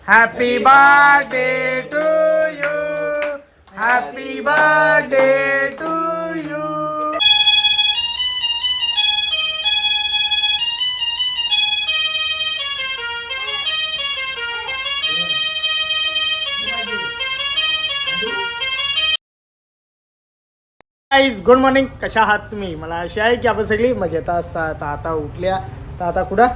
Happy birthday to you, happy birthday to you. Good morning. कशा आहात तुम्ही? मला अशी आहे की आपण सगळी मजेत असतात. आता उठल्या तर आता कुठं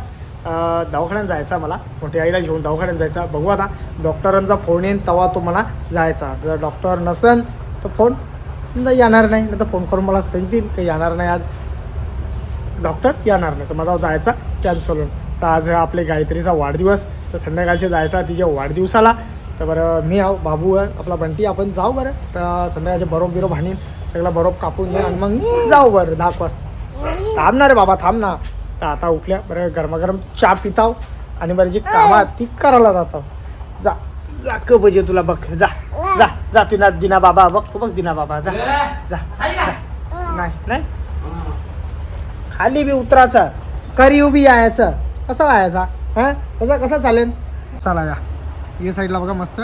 दवाखान्यात जायचा, मला मोठ्या आईला घेऊन दवाखान्यात जायचा. बघू आता डॉक्टरांचा फोन येईन तेव्हा तो मला जायचा. जर डॉक्टर नसेल तर फोन समजा येणार नाही, तर फोन करून मला सांगतील की येणार नाही आज डॉक्टर, येणार नाही, तर मला जायचा कॅन्सल होऊन. तर आज आपले गायत्रीचा वाढदिवस, तर संध्याकाळचे जायचा तिच्या वाढदिवसाला. तर बरं मी आहो, बाबू आहे आपला बंटी, आपण जाऊ बरं. तर संध्याकाळचे बरोब बिरोब हाणीन, सगळं बरोब कापून घ्या आणि मग जाऊ बरं 10 वाजता. थांबणार रे बाबा, थांब ना. तर आता उठल्या बरं गरमागरम चहा पिताव आणि बरं जी कामं ती करायला जातो. जा जा क बजे तुला बघ, जा जा जा तुला दिना बाबा बघतो, बघ दिना बाबा, जा जा. नाही नाही खाली बी उतरायचं, करी उभी यायचं, कसं व्हायचा हां, कसा चालेल. चला या या साईडला बघा मस्त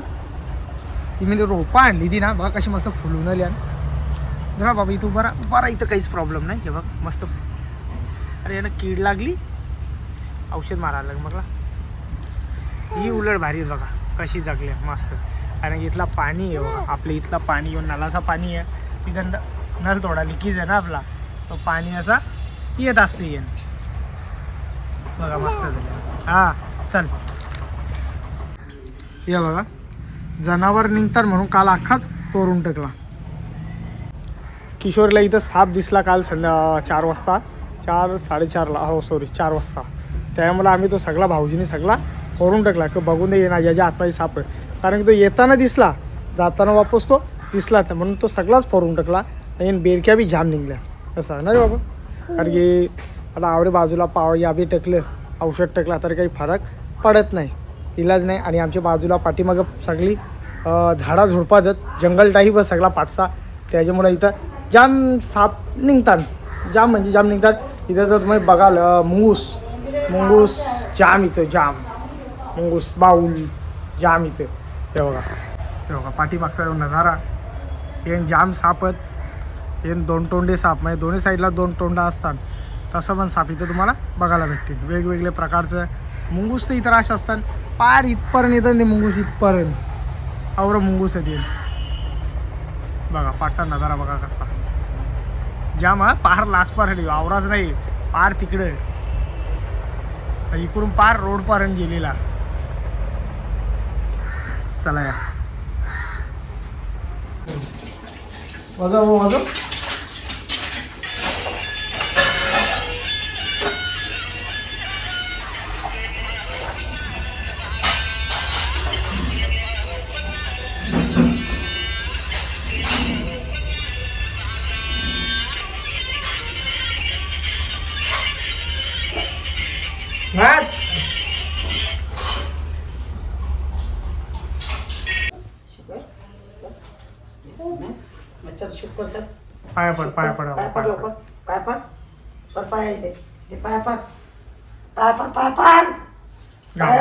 ती मी रोपा आणली ती ना, बघा कशी मस्त फुलून आली. बघा बाबा इथं बरा इथं काहीच प्रॉब्लेम नाही. हे बघ मस्त. अरे यानं कीड लागली, औषध मारायला लागलं मला. ही उलट भारी आहे बघा कशी जगली मस्त. कारण इथला पाणी आहे बघा, आपल्या इथला पाणी येऊन नलाचा पाणी आहे, तिथं नल थोडा लिकीज आहे ना आपला, तो पाणी असा येत असते येण बघा मस्त झालं. हां चल या बघा जनावर निघतात म्हणून काल अख्खाच तोडून टाकला. किशोरला इथं साप दिसला काल 4 वाजता, 4-4:30ला, हो सॉरी 4 वाजता. त्यामुळे आम्ही तो सगळा भाऊजीने सगळा फोडून टाकला की बघून दे ना ज्याच्या हातपाई साप आहे. कारण की तो येताना दिसला, जाताना वापस तो दिसला तर म्हणून तो सगळाच फोडून टाकला. आणि बेरक्या बी जाम निघल्या असं नाही बाबा. कारण की आता आवडे बाजूला पाव या बी टाकलं, औषध टाकला तर काही फरक पडत नाही, इलाज नाही. आणि आमच्या बाजूला पाठीमागं सगळी झाडा झुडपाच जंगल टाईप सगळा पाठसा, त्याच्यामुळे इथं जाम साप निघतात, जाम म्हणजे जाम निघतात. इथं जर तुम्ही बघाल मुंगूस जाम, इथं जाम मुंगूस बाऊल जाम इथं. ते बघा पाठीमागचा नजारा, हे जाम सापत, हे 2 तोंडे साप, म्हणजे दोन्ही साईडला 2 तोंडा असतात. तसं पण साप इथं तुम्हाला बघायला भेटतील, वेगवेगळे प्रकारचं. मुंगूस तर इतर अशा असतात पार इथपर्यंत येतं, ते मुंगूस इथपर्यंत आवरं मुंगूस येतील. बघा पाठचा नजारा बघा कसा जाम. हा पार लास्ट पार आवराच नाही, पार तिकडे इकडून पार रोड पर्यंत गेलेला. चला या वाजव पाया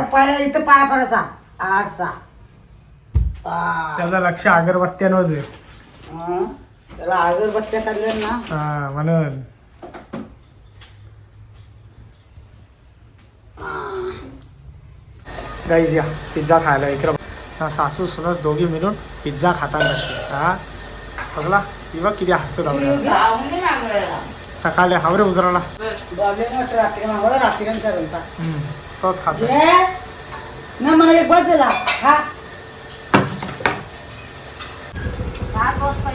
पड इथं पाया पडायचा असा. त्याला लक्ष अगरबत्त्यांवर दे. त्याला अगरबत्त्या काढल्या ना. हा म्हणून गाईज या पिझ्झा खायला इकडं सासू सुनस दोघी मिळून पिझ्झा खाताना. हा बघला ती बघ किती हसतो लावला. सकाळी हावरे उजराला तोच खातो ना. मला एक बस दिला 7 वाजता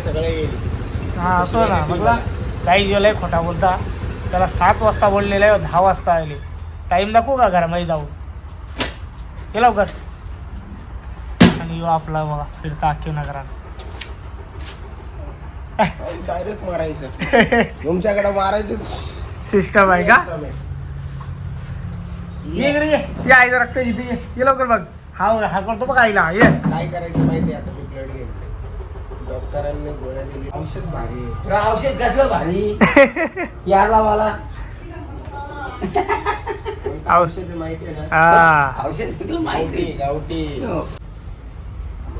सगळे गेले. हा असो ना बघला काही गेलंय खोटा बोलता. त्याला 7 वाजता बोललेलं आहे, 10 वाजता आले. टाईम दाखवू का घरामध्ये जाऊ हे लवकर. आणि आपला बघा फिरता अख्खी नगरात डायरेक्ट मारायचं. तुमच्याकडे मारायचं सिस्टम आहे का? ये इकडे ये आईचं रक्त इथे ये लवकर बघ. हा करतो बघ आईला. ये काय करायचं माहिती आता मी ब्लड घेतले, डॉक्टरांनी गोळ्या दिली, औषध भारी, औषध कसलं भारी याला मला कोणतं औषध माहिती आहे ना? हा औषध तुला माहिती गावठी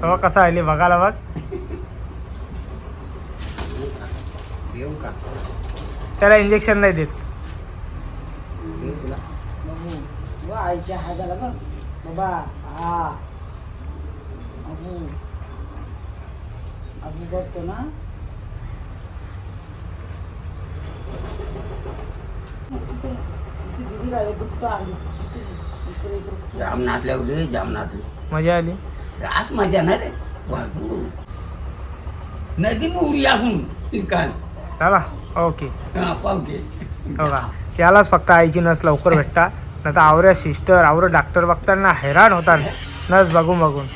हो कसा आली बघायला बघ. देऊ का त्याला इंजेक्शन नाही देत. देऊ तुला बाबू आईच्या हाताला बघ बाबा. हा अबू अबू बघतो ना. दिदी काय दुखतं आली. जाम नाचल्या होते जाम नाचले मजा आली. रास मजा ना रे भरपूर नदी उडी आपण काय चला ओके. पावते हो का यालाच फक्त आईची नस लवकर भेटता नाही तर आवऱ्या सिस्टर आवरं डॉक्टर बघताना हैराण होतात नस बघून बघून.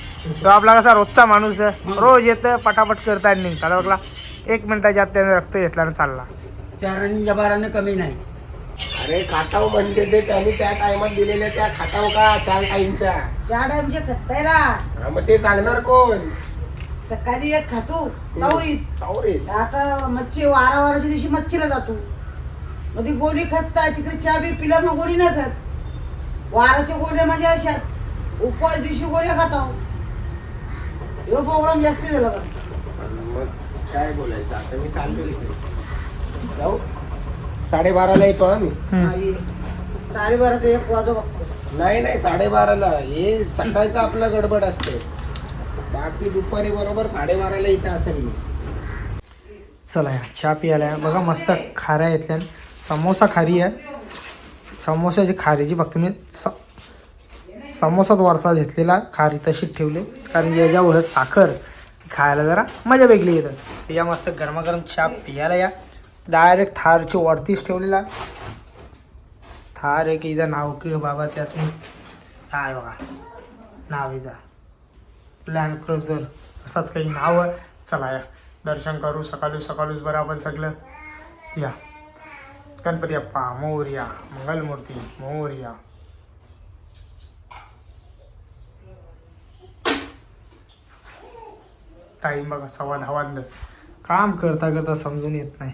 तो आपला कसा रोजचा माणूस आहे रोज येतं पटापट करता निघता बघला 1 मिनिटाच्या आत त्याने रक्त घेतला आणि चालला. चारांनी जबाराने कमी नाही. अरे खाटाव म्हणजे ते त्यांनी त्या टायमात दिलेल्या त्या खाटाव का 4 टाइमच्या. 4 टाइमचे खत्तायला. हा, मग ते सांगणार कोण. सकाळी एक खातो तवरीत. तावरेच. आता मच्छी वाराच्या दिवशी मच्छीला जातो. मग ती गोळी खतताय तिकडे चहा बी पिला मग गोळी नाही खात. वाराच्या गोळ्या म्हणजे अशा उपवास दिवशी गोळ्या खातो. ह्यो प्रोग्राम जास्ती झाला बरं. मग काय बोलायचं आता मी चाललो इथे जाऊ 12:30ला येतो आम्ही. आई, 12:30 एक वाजो बघतो. नाही 12:30ला हे सकाळचं आपलं गडबड असते. बाकी दुपारी बरोबर 12:30ला इथे असेल मी. चला या चहा पियाला बघा मस्त खाऱ्या येतल्या समोसा खारी आहे. समोसाची खारीची फक्त मी समोसात वरचा घेतलेला खारी तशीच ठेवली कारण याच्यावर साखर खायला जरा मजा वेगळी येतं. या मस्त गरमागरम चहा पियाला या डायरेक्ट थारची वरतीच ठेवलेला. थार आहे की इथं नाव की बाबा त्याच मी काय बघा नाव इथं लँड क्रुझर असंच काही नाव आहे. चला या दर्शन करू सकाळीच बरं आपण सगळं. या गणपती अप्पा मोरया मंगलमूर्ती मोरया. टाईम बघा 10:15 वाजलं. काम करता करता समजून येत नाही.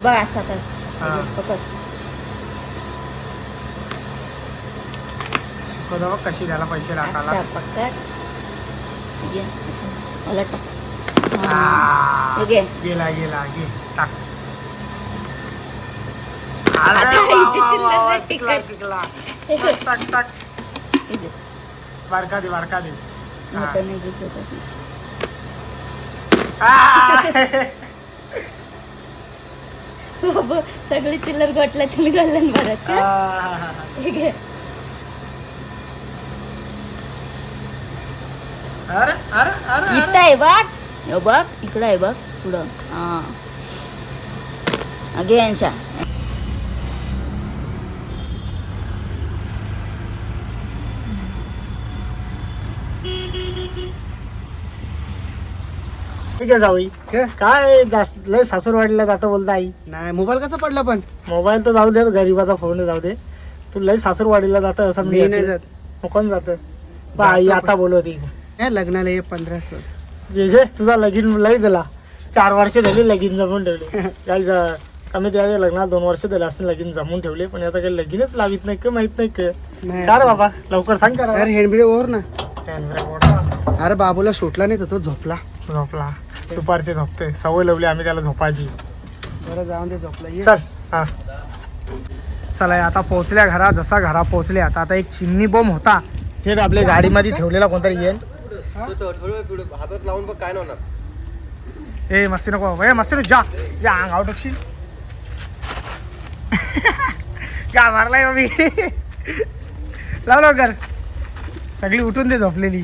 बघ असा तर हा. पकड. शिकवतो बघ कशी द्यायला पैसे असा टाकायला. पकड. घे असं मला टाक. हा. आ, हे घे. गेला घे टाक. आता अरे आईची वा, वा, चिल्लर वा, नाही शिकला तिखट. शिकला. हे घे. टाक हे घे. बारका दे हा. मोठं नाही दिसत आहे. आ, बाबा सगळी चिल्लर गोटल्याची निघालं बराच्या. आ, हे घे. अरे अरे अरे इथं आहे बघ. हे बघ इकडं आहे बघ पुढं. हा घे अंशा. ठीक आहे जाऊई काय जास्त लय सासूरवाडीला जातं बोलता आई. नाही मोबाईल कसा पडला पण. मोबाईल तर जाऊ दे गरीबाचा फोन जाऊ दे. तू लय सासूरवाडीला जातं असं मी नाही जात. मग कोण जातं. बा आई आता बोलवती लग्नाला ये 15 जे जे तुझा लगीन लय दिला 4 वर्ष झाली लगीन जमून ठेवले. काय कमी त्याच्या लग्नाला 2 वर्ष झाले असं लगीन जमून ठेवले पण आता काही लगीनच लावित नाही का माहित नाही का. का रे बाबा लवकर सांग करा. हँडब्रेक ओव्हर ना. अरे बाबूला सुटला नाही तर तो झोपला. झोपला दुपारचे झोपते सवय लावली आम्ही त्याला झोपायची. बरं जाऊन दे झोपला. चल हा चला आता पोहोचल्या घरा. जसा घरा पोहोचले आता एक चिमणी बॉम्ब होता ते आपल्या गाडीमध्ये ठेवलेला कोणतरी येईल. हातात लावून बघ काय होणार. ए मस्ती नको ए मस्ती नको जा जा अंगावर टाकशील. का मारलाय मी. लाव लवकर सगळी उठून दे झोपलेली.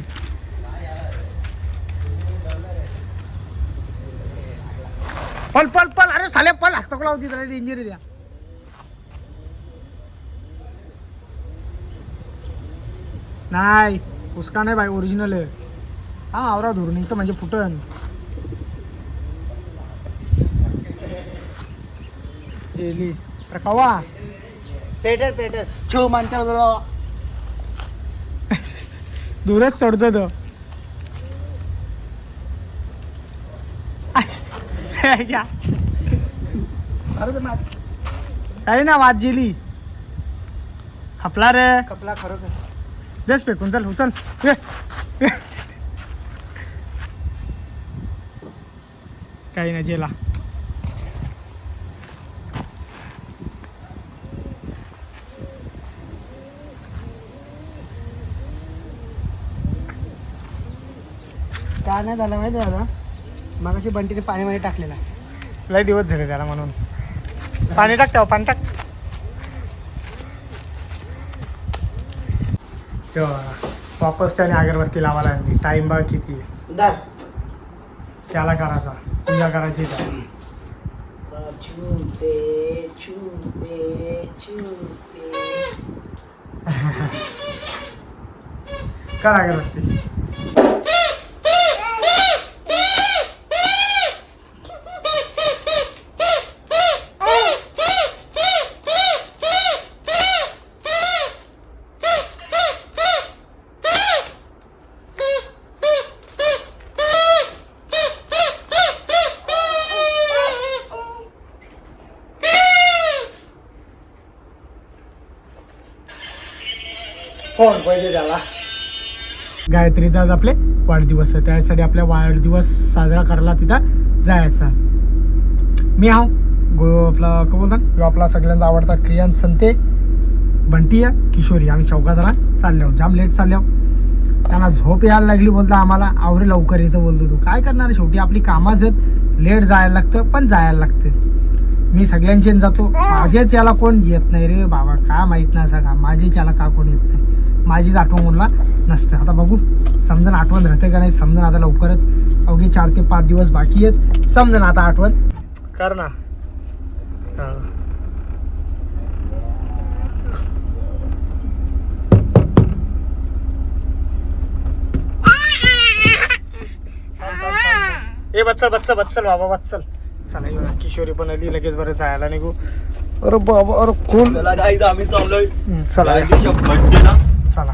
पल पल पल अरे साले पल हात नको लावती त्याला इंजुरी द्या. नाही उसका नाही बाई ओरिजिनल आहे. हा आवरा धरून निघतं म्हणजे फुटन. जेली अरे कवा पेटर छो म्हणतात दूरच सोडतो तो. काही ना वाद जेली खपला रे कपला खरोखर जस फेकून चल उचल ये. काही नाही जेला काय नाही झालं माहिती दादा मागाशी बंटीने पाण्यामध्ये टाकलेला लय दिवस झाले त्याला म्हणून पाणी टाक तेव्हा पाणी टाक तेव्हा वापस त्याने अगरबत्ती लावायला आणली टाइम बघ किती आहे. दाद त्याला करायचा पूजा करायची का छूते छूते छूते कर अगरबत्ती कोण पाहिजे त्याला गायत्रीचा आज आपले वाढदिवस आहे त्यासाठी आपल्या वाढदिवस साजरा करायला तिथं जायचा मी आहो आपला काय बोलतात आपला सगळ्यांचा आवडता क्रियान संते बंटी आहे किशोरी आम्ही चौकाताला चालले आहोत जाम लेट चालले आहोत त्यांना झोप यायला लागली बोलता आम्हाला आवरे लवकर येतं बोलतो तू काय करणार शेवटी आपली कामाच आहेत लेट जायला लागतं पण जायला लागतं मी सगळ्यांचे जातो माझेच याला कोण येत नाही रे बाबा का माहीत नाही असं का माझेच याला का कोण येत नाही माझीच आठवण म्हणला नसतं आता बघू समजून आठवण राहते का नाही समजून आता लवकरच अवघे 4 ते 5 दिवस बाकी आहेत समजून आता आठवण कर ना ए बच्चल बाबा बच्चल चला येऊ किशोरी पण आली लगेच बरं जायला निघू अरे बाबा अरे खून चला गाईज आम्ही चाललोय चला बर्थडे ना चला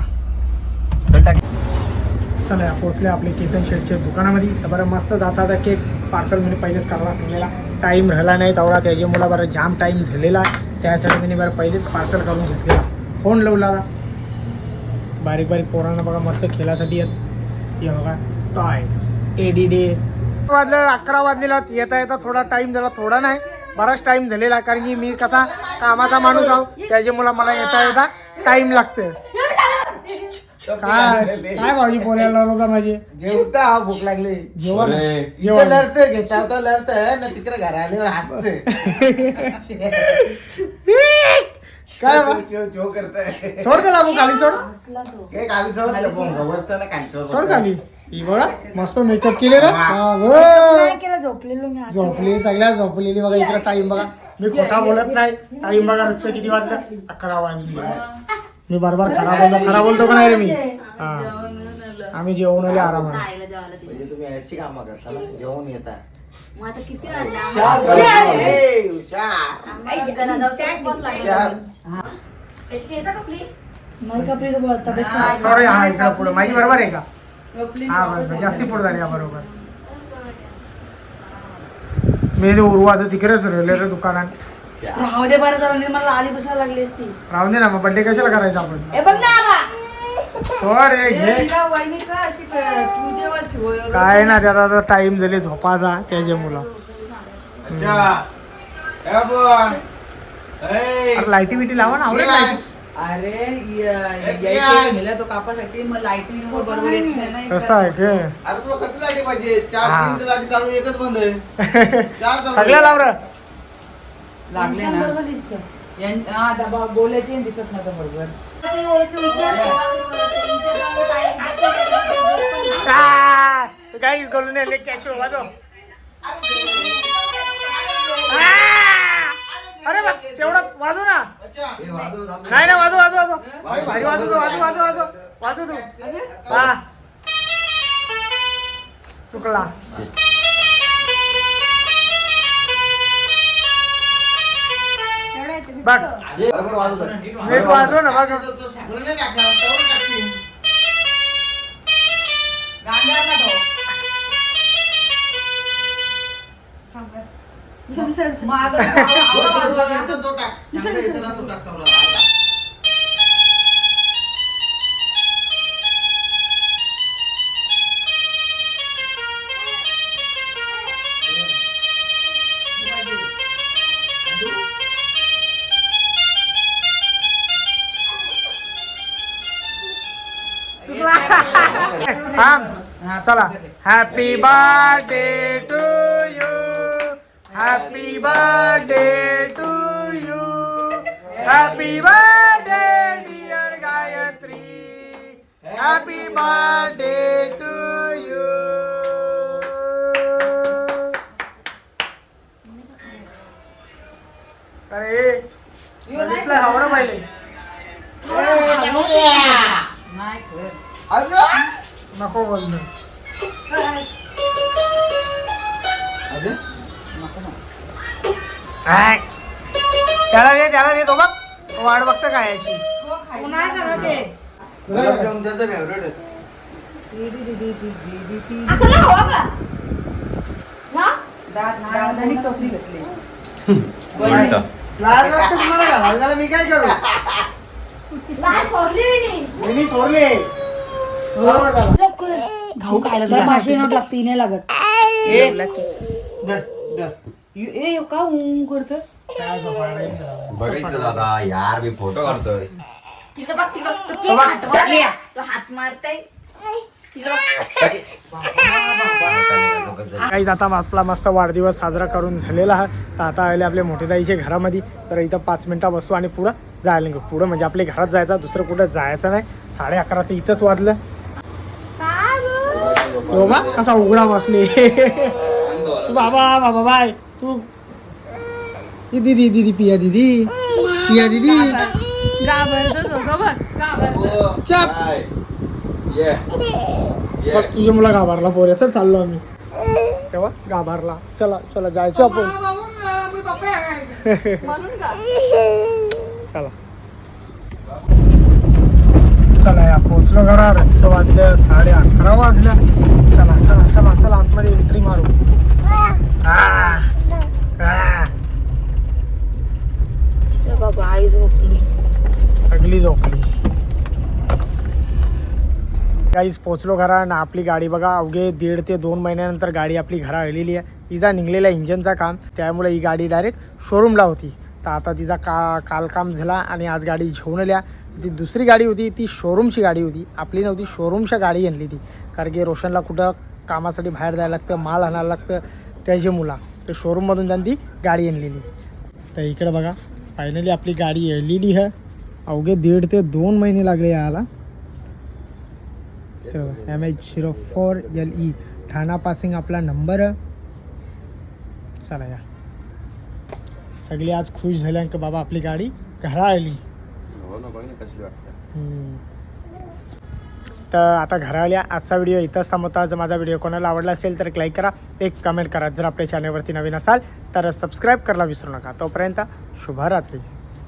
चला पोचले आपले केतन शेटच्या दुकानामध्ये तर बरं मस्त जाता आता केक पार्सल मी पहिलेच करायला सांगलेला टाईम राहिला नाही तेवढा त्याच्यामुळं बरं जाम टाईम झालेला त्यासाठी मी बरं पहिलेच पार्सल करून घेतलेला फोन लावला बारीक बारीक पोरांना बघा मस्त खेळासाठी येत हे बघा टॉय टेडी डे वाजलं 11 वाजलेला येता येता थोडा टाईम झाला थोडा नाही बराच टाईम झालेला कारण की मी कसा कामाचा माणूस आहो त्याच्यामुळं मला येता येता टाईम लागतं काय भाऊजी बोलायला लावलं होता माझे जेवता हा भूक लागली जेवण इथं लढतोय घेता तर लढतंय ना तिकडे घर आल्यावर हसतोय काय बा? जो करताय सोड का लागू खाली सोड काय खाली सोड सोड खाली ही बघा मस्त मेकअप केले रे झोपली सगळ्या झोपलेली बघा इकडे टाइम बघा मी खोटा बोलत नाही टाइम बघा रोजचं किती वाजलं 11 वाजले मी बरोबर खरा बोलतो का नाही रे मी हा आम्ही जेवण आले आरामात म्हणजे तुम्ही अशी कामं करता ना जेवण येता मग आता किती सॉरी हा इकडं पुढं माझी बरोबर आहे का हा बस जास्ती पुढे झाली बरोबर मी उर्वाचं तिकडेच राहिले रे दुकानात राहू दे बरं जरा मला आली बसायला लागली असती राहून दे ना मग बड्डे कशाला करायचा आपण हे बघ ना आबा सोड हे घे तिला वहिनी का अशी तू जेवायची होय काय ना त्यात आता टाइम झाले झोपाचा त्याच्या मुलं लाईटी बिटी लावा ना आवडेल लाईटी अरे यायचं नेला तो कापासाठी मग लाईटिंग बरोबर येत नाही ना कसं आहे के अरे तुला किती लाटी पाहिजे 4-3 लाटी चालू एकच बंद आहे 4 सगळ्या लाव रे लागले ना बरोबर दिसतं हा डबा बोलायचे दिसत नव्हतं बरोबर गाईस गोलून आले कॅशो वाजव अरे बा तेवढं वाजव ना नाही ना वाजव वाजव वाजव भारी वाजव तू वाजव वाजव वाजव वाजव तू हा चुकला बघ नीट वाजव ना बघ गांजारला तो मागं हा चला. Happy birthday to you, happy birthday to you, happy birthday dear Gayatri, happy birthday to you. अरे दिसलं आवडं पाहिले. नाही खरं. नको बोलणं. हाय. त्याला दे तो बघ वाट बघतं काय याची. तू नाही करत ते. दादानी टोपली घेतली. लाज वाटतं तुम्हाला घालायला, त्याला मी काय करू. मी सोडले. भाषे नोट लागते नाही लागत. ए का करत बघायचं दादा यार मी फोटो काढतोय. तिकडे बघ तिकडे तो केक हटवला. तो हात मारताय. काही आता आपला मस्त वाढदिवस साजरा करून झालेला आहे. तर आता आले आपल्या मोठे ताईच्या घरामध्ये. तर इथं 5 मिनिटं बसू आणि पुढं जायला निघू. पुढं म्हणजे आपल्या घरात जायचं, दुसरं कुठं जायचं नाही. 11:30 तर इथंच वाजलं. हो बा कसा उघडा बसले. बाबा बाबा बाय तू दीदी दीदी पिया दीदी पिया दीदी चप. बघ तुझ्या मुला गाभारला पोऱ्या. चल चाललो आम्ही तेव्हा गाभारला. चला चला जायचं आपण. चला चला या पोचलो घरावर. वाजल्या 11:30 वाजल्या. चला चला चला चला आतमध्ये एंट्री मारू. बाबा आई झोपली. सगळी झोपली. काहीच पोचलो घरा ना. आपली गाडी बघा अवघे 1.5 ते 2 महिन्यानंतर गाडी आपली घरा आलेली आहे. तिचा निघलेला इंजनचा काम, त्यामुळे ही गाडी डायरेक्ट शोरूमला होती. तर आता तिचा काल काम झाला आणि आज गाडी घेऊन आल्या. ती दुसरी गाडी होती, ती शोरूमची गाडी होती, आपली नव्हती. शोरूमच्या गाडी आणली ती, कारण की रोशनला कुठं कामासाठी बाहेर जायला लागतं, माल आणायला लागतं त्याची मुला. तर शोरूममधून त्यांनी ती गाडी आणलेली. तर इकडे बघा फायनली आपली गाडी आलेली आहे. अवघे 1.5 ते 2 महिने लागले यायला. MH04LE ठाणा पासिंग आपला नंबर. चला या सगळी आज खुश झाल्या की बाबा आपली गाडी घरा आली. तर आता घरा आल्या. आजचा व्हिडिओ इथंच थांबवता. जर माझा व्हिडिओ कोणाला आवडला असेल तर एक लाईक करा, एक कमेंट करा. जर आपल्या चॅनलवरती नवीन असाल तर सबस्क्राईब करायला विसरू नका. तोपर्यंत शुभरात्री.